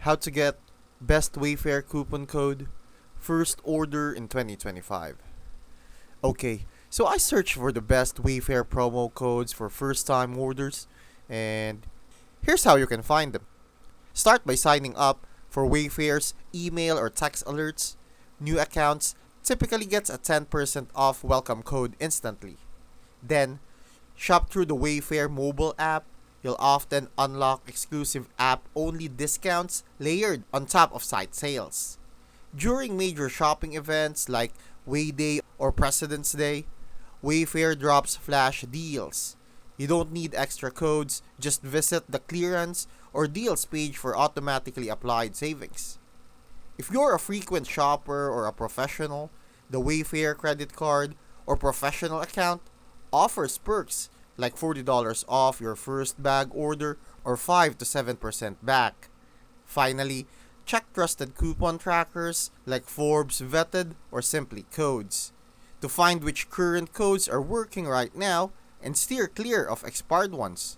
How to get best Wayfair coupon code, first order in 2025. Okay, so I searched for the best Wayfair promo codes for first time orders, and here's how you can find them. Start by signing up for Wayfair's email or text alerts. New accounts typically gets a 10% off welcome code instantly. Then, shop through the Wayfair mobile app. You'll often unlock exclusive app-only discounts layered on top of site sales. During major shopping events like Way Day or President's Day, Wayfair drops flash deals. You don't need extra codes, just visit the clearance or deals page for automatically applied savings. If you're a frequent shopper or a professional, the Wayfair credit card or professional account offers perks like $40 off your first bag order or 5 to 7% back. Finally, check trusted coupon trackers like Forbes Vetted or Simply Codes to find which current codes are working right now and steer clear of expired ones.